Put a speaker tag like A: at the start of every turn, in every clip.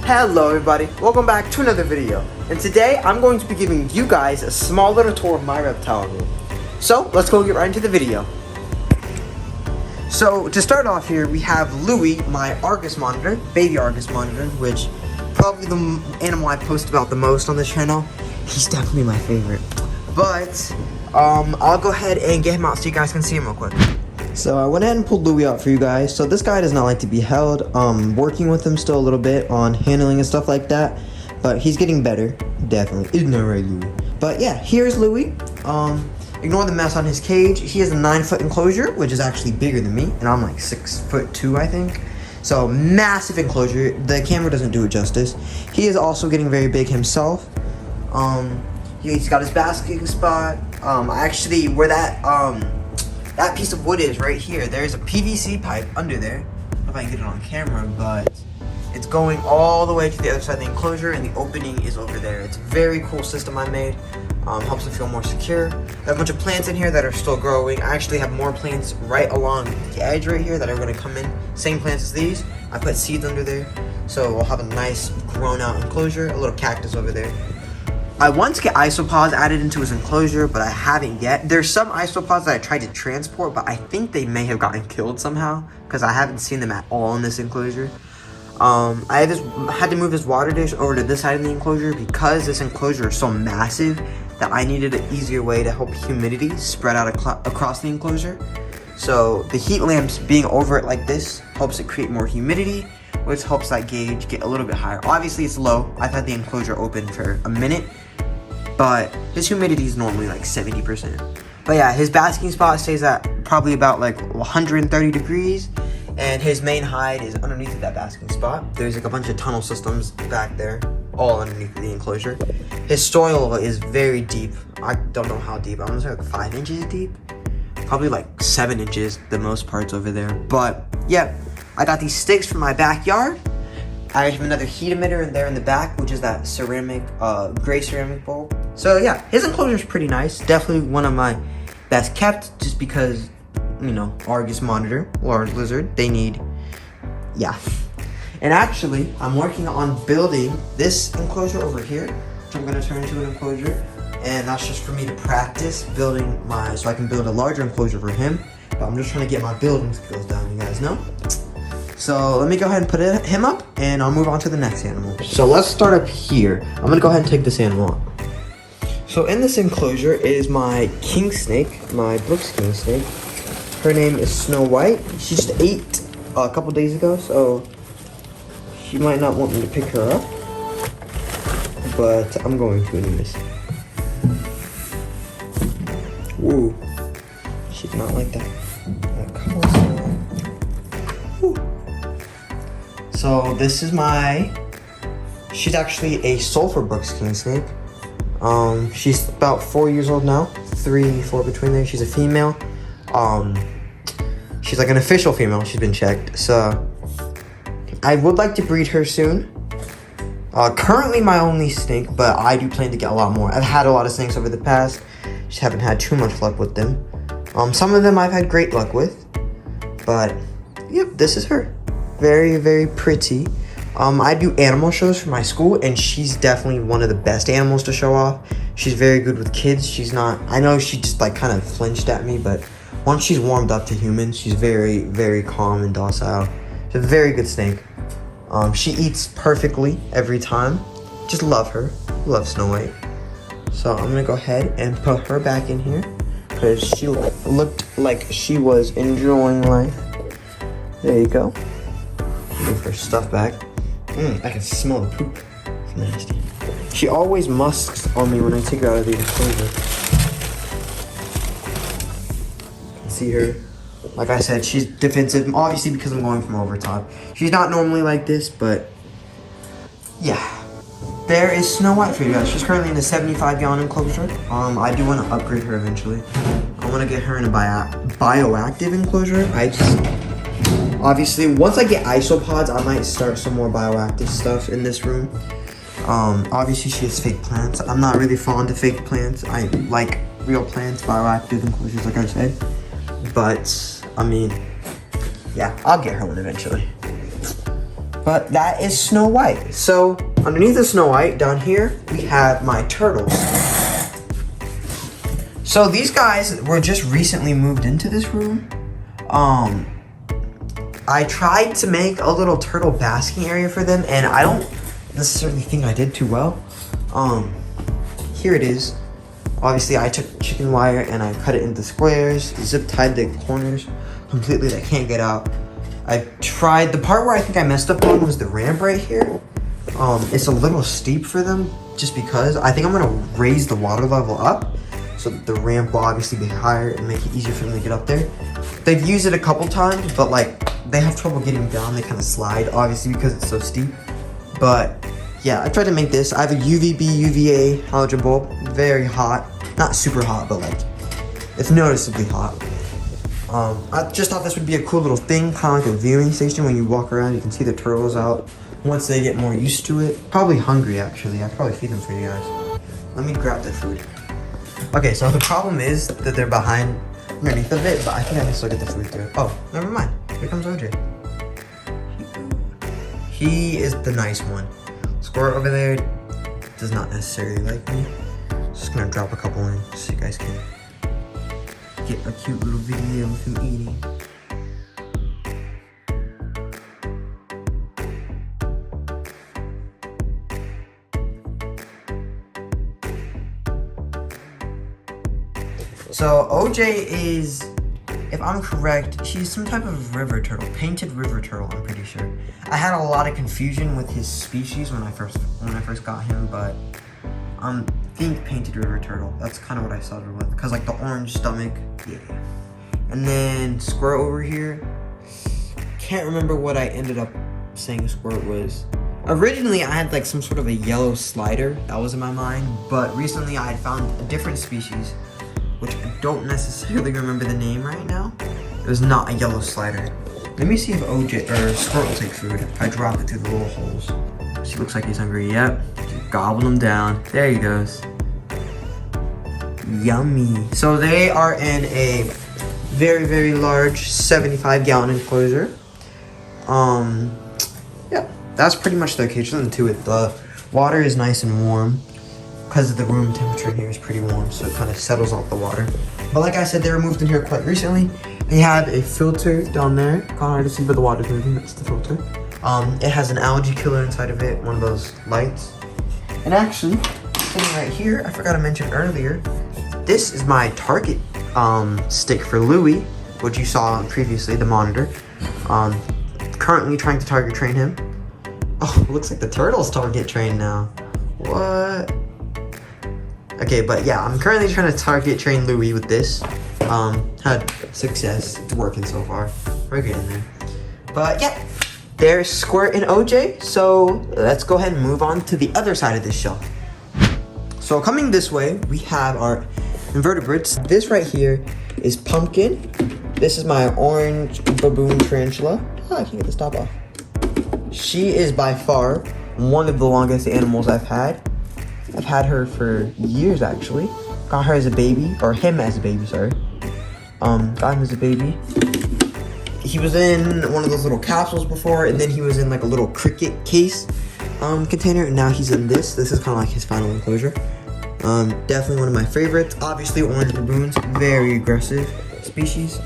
A: Hello everybody, welcome back to another video. And today I'm going to be giving you guys a small little tour of my reptile room. So let's go get right into the video. So to start off here, we have Louie, my Argus monitor, baby Argus monitor, which probably the animal I post about the most on this channel. He's definitely my favorite. But I'll go ahead and get him out so you guys can see him real quick. So I went ahead and pulled Louie out for you guys. So this guy does not like to be held. Working with him still a little bit on handling and stuff like that, but he's getting better, definitely. Isn't that right, Louie? But yeah, here's Louie. Ignore the mess on his cage. He has a 9-foot enclosure, which is actually bigger than me, and I'm like 6'2", I think. So massive enclosure. The camera doesn't do it justice. He is also getting very big himself. He's got his basking spot. Actually, where that piece of wood is right here, there's a PVC pipe under there. I don't know if I can get it on camera, but it's going all the way to the other side of the enclosure, and the opening is over there. It's a very cool system I made. Helps it feel more secure. I have a bunch of plants in here that are still growing. I actually have more plants right along the edge right here that are going to come in. Same plants as these. I put seeds under there, so we'll have a nice grown out enclosure. A little cactus over there. I want to get isopods added into his enclosure, but I haven't yet. There's some isopods that I tried to transport, but I think they may have gotten killed somehow because I haven't seen them at all in this enclosure. I had to move his water dish over to this side of the enclosure because this enclosure is so massive that I needed an easier way to help humidity spread out across the enclosure. So the heat lamps being over it like this helps it create more humidity, which helps that gauge get a little bit higher. Obviously it's low. I've had the enclosure open for a minute, but his humidity is normally like 70%. But yeah, his basking spot stays at probably about like 130 degrees, and his main hide is underneath that basking spot. There's like a bunch of tunnel systems back there, all underneath the enclosure. His soil is very deep. I don't know how deep. I'm gonna say like 5 inches deep. Probably like 7 inches, the most parts over there. But yeah, I got these sticks from my backyard. I have another heat emitter in there in the back, which is that ceramic, gray ceramic bowl. So yeah, his enclosure is pretty nice. Definitely one of my best kept, just because, you know, Argus monitor, large lizard, they need, yeah. And actually, I'm working on building this enclosure over here, which I'm gonna turn into an enclosure. And that's just for me to practice building so I can build a larger enclosure for him. But I'm just trying to get my building skills down, you guys know? So let me go ahead and put him up, and I'll move on to the next animal. So let's start up here. I'm gonna go ahead and take this animal up. So in this enclosure is my king snake, my Brooks king snake. Her name is Snow White. She just ate a couple days ago, so she might not want me to pick her up, but I'm going to anyways. Woo, she did not like that. Woo. So this is she's actually a sulfur Brooks king snake. She's about 4 years old now, 3, 4 between there. She's a female. She's like an official female. She's been checked. So I would like to breed her soon. Currently my only snake, but I do plan to get a lot more. I've had a lot of snakes over the past. Just haven't had too much luck with them. Some of them I've had great luck with, but yep, this is her. Very, very pretty. I do animal shows for my school, and she's definitely one of the best animals to show off. She's very good with kids. She's not, I know she just like kind of flinched at me, but once she's warmed up to humans, she's very, very calm and docile. She's a very good snake. She eats perfectly every time. Just love her. Love Snow White. So I'm gonna go ahead and put her back in here because she looked like she was enjoying life. There you go. Move her stuff back. I can smell the poop. It's nasty. She always musks on me when I take her out of the enclosure. See her? Like I said, she's defensive, obviously because I'm going from over top. She's not normally like this, but yeah. There is Snow White for you guys. She's currently in a 75-gallon enclosure. I do want to upgrade her eventually. I want to get her in a bioactive enclosure. Obviously, once I get isopods, I might start some more bioactive stuff in this room. Obviously, she has fake plants. I'm not really fond of fake plants. I like real plants, bioactive enclosures, like I said. But, I mean, yeah, I'll get her one eventually. But that is Snow White. So underneath the Snow White, down here, we have my turtles. So these guys were just recently moved into this room. I tried to make a little turtle basking area for them, and I don't necessarily think I did too well. Here it is. Obviously, I took chicken wire and I cut it into squares, zip tied the corners completely. They can't get out. I tried, the part where I think I messed up on was the ramp right here. It's a little steep for them just because I think I'm gonna raise the water level up so that the ramp will obviously be higher and make it easier for them to get up there. They've used it a couple times, but like they have trouble getting down. They kind of slide, obviously, because it's so steep. But yeah, I tried to make this. I have a UVB, UVA halogen bulb, very hot. Not super hot, but like it's noticeably hot. I just thought this would be a cool little thing, kind of like a viewing station. When you walk around, you can see the turtles out once they get more used to it. Probably hungry, actually. I'd probably feed them for you guys. Let me grab their food. Okay, so the problem is that they're behind underneath of it, but I think I can still get the food through. Oh, never mind. Here comes OJ. He is the nice one. Squirt over there does not necessarily like me. Just gonna drop a couple in so you guys can get a cute little video of him eating. So OJ is, if I'm correct, she's some type of river turtle, painted river turtle, I'm pretty sure. I had a lot of confusion with his species when I first got him, but I think painted river turtle. That's kind of what I started with, cause like the orange stomach, yeah. And then squirt over here. Can't remember what I ended up saying squirt was. Originally, I had like some sort of a yellow slider that was in my mind, but recently I had found a different species, which I don't necessarily remember the name right now. It was not a yellow slider. Let me see if OJ or Squirt will take food. If I drop it through the little holes. He looks like he's hungry. Yep. Just gobbling him down. There he goes. Yummy. So they are in a very, very large 75-gallon enclosure. Yeah, that's pretty much the location to it. The water is nice and warm because of the room temperature here is pretty warm, so it kind of settles out the water. But like I said, they were moved in here quite recently. They have a filter down there. Kind of hard to see, but the water's moving. That's the filter. It has an algae killer inside of it, one of those lights. And actually, sitting right here, I forgot to mention earlier, this is my target stick for Louie, which you saw previously, the monitor. Currently trying to target train him. Oh, looks like the turtle's target trained now. What? Okay, but yeah, I'm currently trying to target train Louie with this. Had success. It's working so far. We're getting there. But yeah, there's Squirt and OJ. So let's go ahead and move on to the other side of this shelf. So coming this way, we have our invertebrates. This right here is Pumpkin. This is my orange baboon tarantula. Oh, I can't get the stop off. She is by far one of the longest animals I've had. I've had her for years, actually. Got her as a baby, or him as a baby, sorry. Got him as a baby. He was in one of those little capsules before, and then he was in like a little cricket case container, and now he's in this. This is kind of like his final enclosure. Definitely one of my favorites. Obviously, orange baboons, very aggressive species.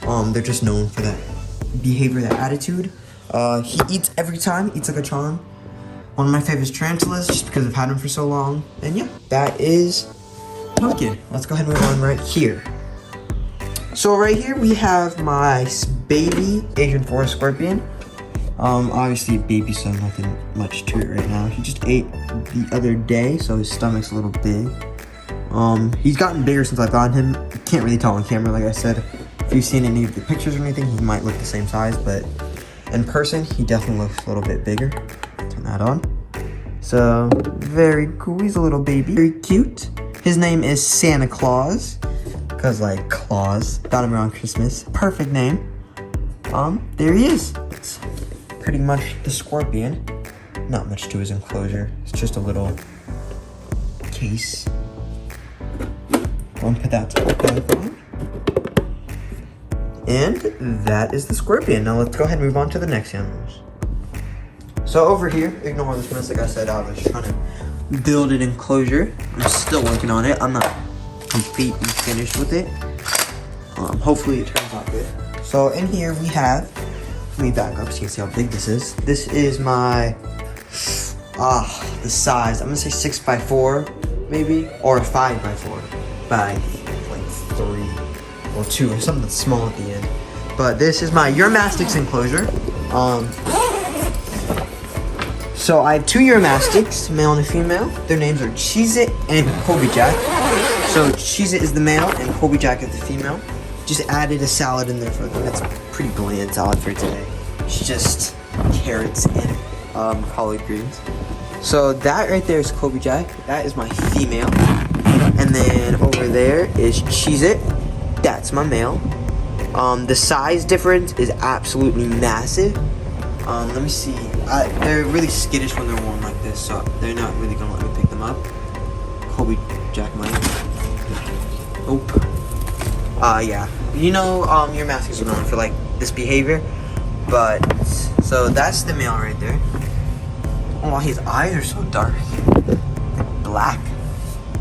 A: They're just known for that behavior, that attitude. He eats every time, eats like a charm. One of my favorite tarantulas, just because I've had him for so long. And yeah, that is Pumpkin. Let's go ahead and move on right here. So right here we have my baby Asian forest scorpion. Obviously baby, so nothing much to it right now. He just ate the other day, so his stomach's a little big. He's gotten bigger since I've gotten him. You can't really tell on camera, like I said. If you've seen any of the pictures or anything, he might look the same size, but in person, he definitely looks a little bit bigger. Turn that on. So, very cool. He's a little baby. Very cute. His name is Santa Claus. Because, like, Claus. Got him around Christmas. Perfect name. There he is. It's pretty much the scorpion. Not much to his enclosure. It's just a little case. I'll put that back on. And that is the scorpion. Now let's go ahead and move on to the next animals. So over here, ignore this mess. Like I said, I was trying to build an enclosure. I'm still working on it. I'm not completely finished with it. Hopefully it turns out good. So in here we have, let me back up so you can see how big this is. This is my, the size. I'm gonna say 6x4 maybe, or 5x4 by like 3 or 2 or something small at the end. But this is my Uromastyx enclosure. So I have 2 Uromastyx, male and a female. Their names are Cheez-It and Kobe Jack. So Cheez-It is the male and Kobe Jack is the female. Just added a salad in there for them. It's a pretty bland salad for today. It's just carrots and collard greens. So that right there is Kobe Jack. That is my female. And then over there is Cheez-It. That's my male. The size difference is absolutely massive. Let me see. They're really skittish when they're warm like this, so they're not really gonna let me pick them up. Kobe Jack might. Nope. Yeah. You know, your Uromastyx are known for like this behavior, but so that's the male right there. Oh, his eyes are so dark, they're black.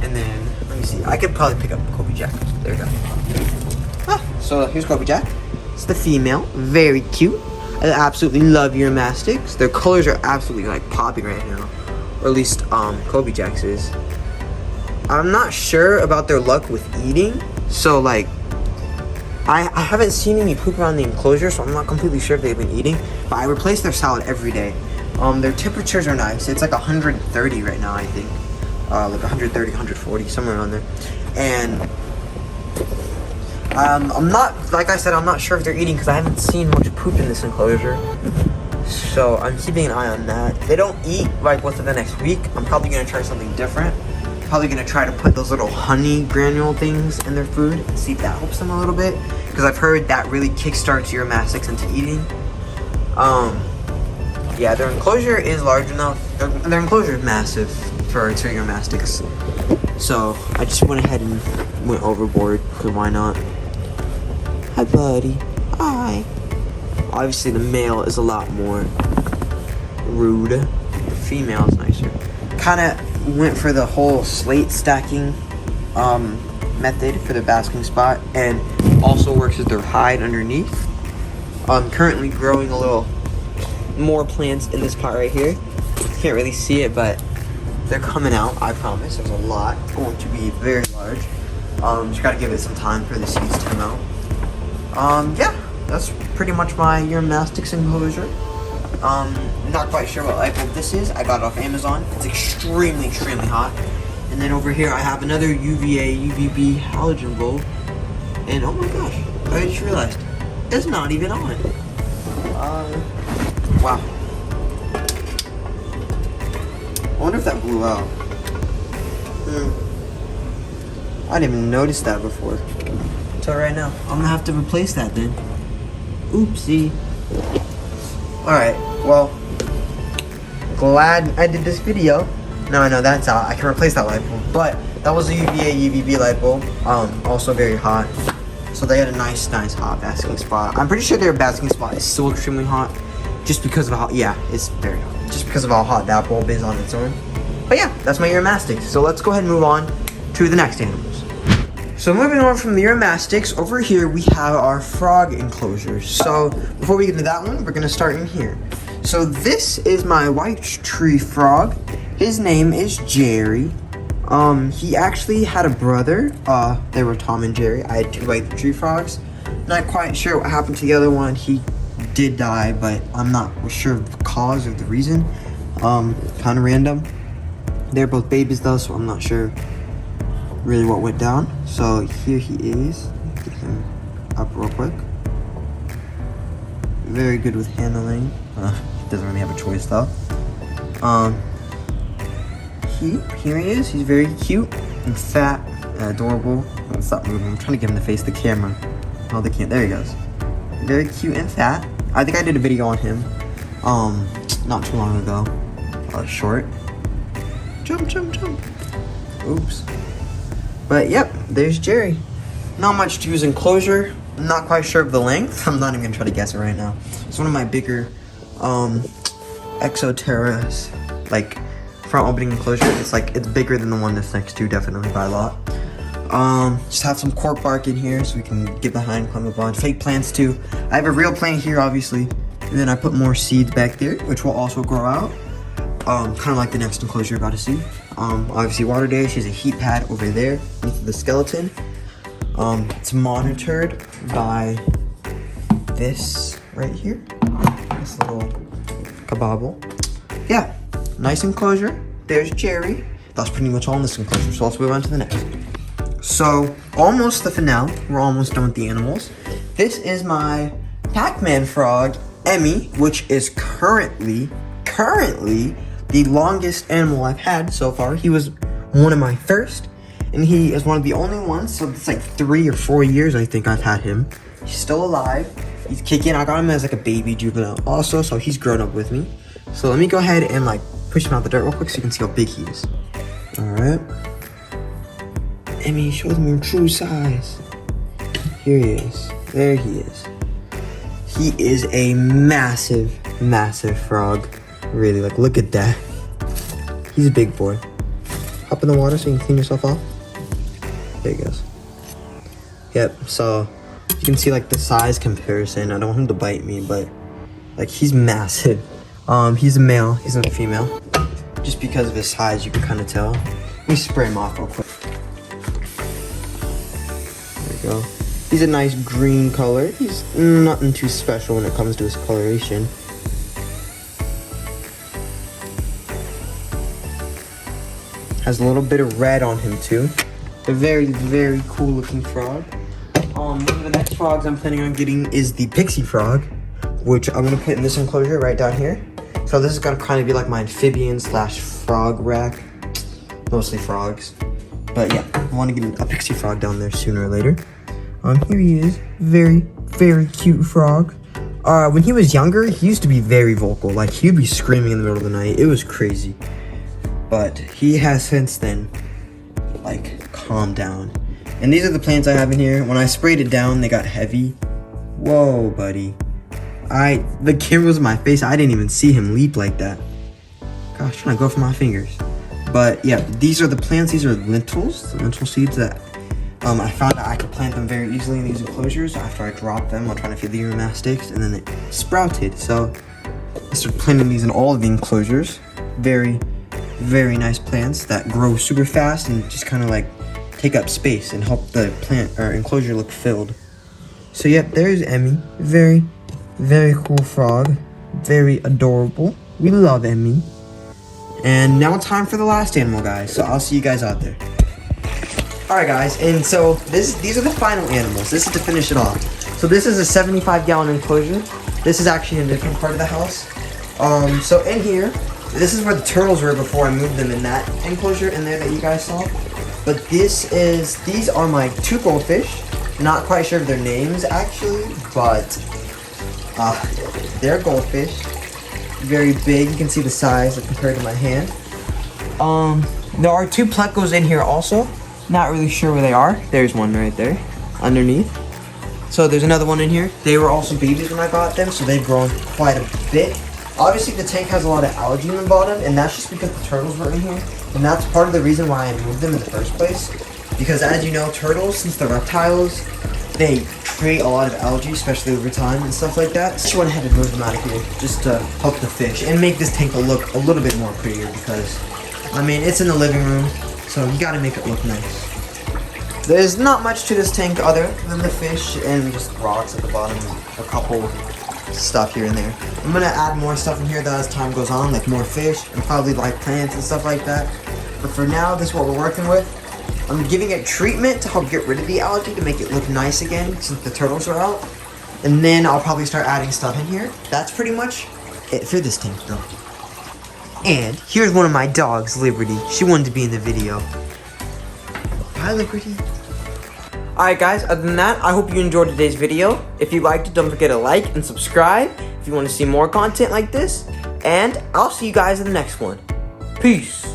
A: And then let me see. I could probably pick up Kobe Jack. There we go. So here's Kobe Jack. It's the female, very cute. I absolutely love Uromastyx. Their colors are absolutely like popping right now, or at least Kobe Jack's is. I'm not sure about their luck with eating, so like I haven't seen any poop around the enclosure, so I'm not completely sure if they've been eating. But I replace their salad every day. Their temperatures are nice. It's like 130 right now, I think, like 130, 140, somewhere around there, and. I'm not, like I said, I'm not sure if they're eating because I haven't seen much poop in this enclosure. So I'm keeping an eye on that. If they don't eat like within the next week, I'm probably going to try something different. Probably going to try to put those little honey granule things in their food and see if that helps them a little bit. Because I've heard that really kickstarts your Uromastyx into eating. Yeah, their enclosure is large enough. Their enclosure is massive for your Uromastyx. So I just went ahead and went overboard because why not? Hi, buddy. Hi. Obviously, the male is a lot more rude. The female is nicer. Kind of went for the whole slate stacking method for the basking spot, and also works as their hide underneath. I'm currently growing a little more plants in this pot right here. Can't really see it, but they're coming out. I promise. There's a lot. It's going to be very large. Just gotta give it some time for the seeds to come out. Yeah, that's pretty much my Uromastyx enclosure. Not quite sure what light bulb this is. I got it off Amazon. It's extremely, extremely hot. And then over here I have another UVA, UVB halogen bulb. And oh my gosh, I just realized it's not even on. Wow. I wonder if that blew out. I didn't even notice that before. Until right now. I'm gonna have to replace that then. Oopsie. Alright, well, glad I did this video. Now I know that's out. I can replace that light bulb. But that was a UVA UVB light bulb. Also very hot. So they had a nice hot basking spot. I'm pretty sure their basking spot is still extremely hot. Just because of how, yeah, it's very hot. Just because of how hot that bulb is on its own. But yeah, that's my Uromastyx. So let's go ahead and move on to the next animals. So moving on from the Uromastyx, over here we have our frog enclosures. So before we get into that one, we're gonna start in here. So this is my white tree frog. His name is Jerry. He actually had a brother. They were Tom and Jerry. I had 2 white tree frogs. Not quite sure what happened to the other one. He did die, but I'm not sure of the cause or the reason. Kind of random. They're both babies though, so I'm not sure really what went down. So here he is. Get him up real quick. Very good with handling. He doesn't really have a choice though. Here he is. He's very cute and fat and adorable. Oh, stop moving. I'm trying to get him to face the camera. Oh, they can't. There he goes. Very cute and fat. I think I did a video on him not too long ago. Short. Jump, jump, jump. Oops. But yep, there's Jerry. Not much to his enclosure. I'm not quite sure of the length. I'm not even gonna try to guess it right now. It's one of my bigger Exoterra's like front opening enclosure. It's bigger than the one that's next to, definitely by a lot. Just have some cork bark in here so we can get behind, climb up on. Fake plants too. I have a real plant here, obviously, and then I put more seeds back there, which will also grow out. Kind of like the next enclosure you're about to see. Obviously water dish. She's a heat pad over there with the skeleton. It's monitored by this right here. This little kabobble. Yeah, nice enclosure. There's Jerry. That's pretty much all in this enclosure. So let's move on to the next. So almost the finale. We're almost done with the animals. This is my Pac-Man frog, Emmy, which is currently the longest animal I've had so far. He was one of my first, and he is one of the only ones. So it's like 3 or 4 years I think I've had him. He's still alive. He's kicking. I got him as like a baby juvenile also, so he's grown up with me. So let me go ahead and like push him out the dirt real quick so you can see how big he is. All right. Emmy, show them your true size. Here he is. There he is. He is a massive frog. Really, like, look at that. He's a big boy. Hop in the water so you can clean yourself off. There he goes. Yep, so you can see like the size comparison. I don't want him to bite me, but like he's massive. He's a male, he's not a female. Just because of his size, you can kind of tell. Let me spray him off real quick. There we go. He's a nice green color. He's nothing too special when it comes to his coloration. Has a little bit of red on him too. A very cool looking frog. One of the next frogs I'm planning on getting is the pixie frog, which I'm gonna put in this enclosure right down here. So this is gonna kind of be like my amphibian slash frog rack. Mostly frogs. But yeah, I want to get a pixie frog down there sooner or later. Here he is. Very cute frog. When he was younger, he used to be very vocal. Like, he'd be screaming in the middle of the night. It was crazy. But he has since then, like, calmed down. And these are the plants I have in here. When I sprayed it down, they got heavy. Whoa, buddy. The camera was in my face. I didn't even see him leap like that. Gosh, trying to go for my fingers. But yeah, these are the plants. These are lentils, the lentil seeds that I found that I could plant them very easily in these enclosures after I dropped them while trying to feed the Uromastyx, and then it sprouted. So I started planting these in all of the enclosures. Very nice plants that grow super fast and just kind of like take up space and help the plant or enclosure look filled. So yep, there's Emmy. Very cool frog. Very adorable. We love Emmy. And now time for the last animal, guys. So I'll see you guys out there. Alright guys, and so these are the final animals. This is to finish it off. So this is a 75-gallon enclosure. This is actually in a different part of the house. So in here, this is where the turtles were before I moved them in that enclosure in there that you guys saw. But these are my 2 goldfish. Not quite sure of their names actually, but they're goldfish. Very big. You can see the size compared to my hand. There are 2 plecos in here also. Not really sure where they are. There's one right there underneath. So there's another one in here. They were also babies when I got them, so they've grown quite a bit. Obviously the tank has a lot of algae in the bottom, and that's just because the turtles were in here. And that's part of the reason why I moved them in the first place. Because as you know, turtles, since they're reptiles, they create a lot of algae, especially over time and stuff like that. So I went ahead and moved them out of here just to help the fish and make this tank look a little bit more prettier, because I mean, it's in the living room, so you gotta make it look nice. There's not much to this tank other than the fish and just rocks at the bottom and a couple stuff here and there. I'm gonna add more stuff in here though as time goes on, like more fish and probably like plants and stuff like that. But for now, this is what we're working with. I'm giving it treatment to help get rid of the algae to make it look nice again since the turtles are out. And then I'll probably start adding stuff in here. That's pretty much it for this tank though. And here's one of my dogs, Liberty. She wanted to be in the video. Hi, Liberty. Alright guys, other than that, I hope you enjoyed today's video. If you liked it, don't forget to like and subscribe if you want to see more content like this. And I'll see you guys in the next one. Peace.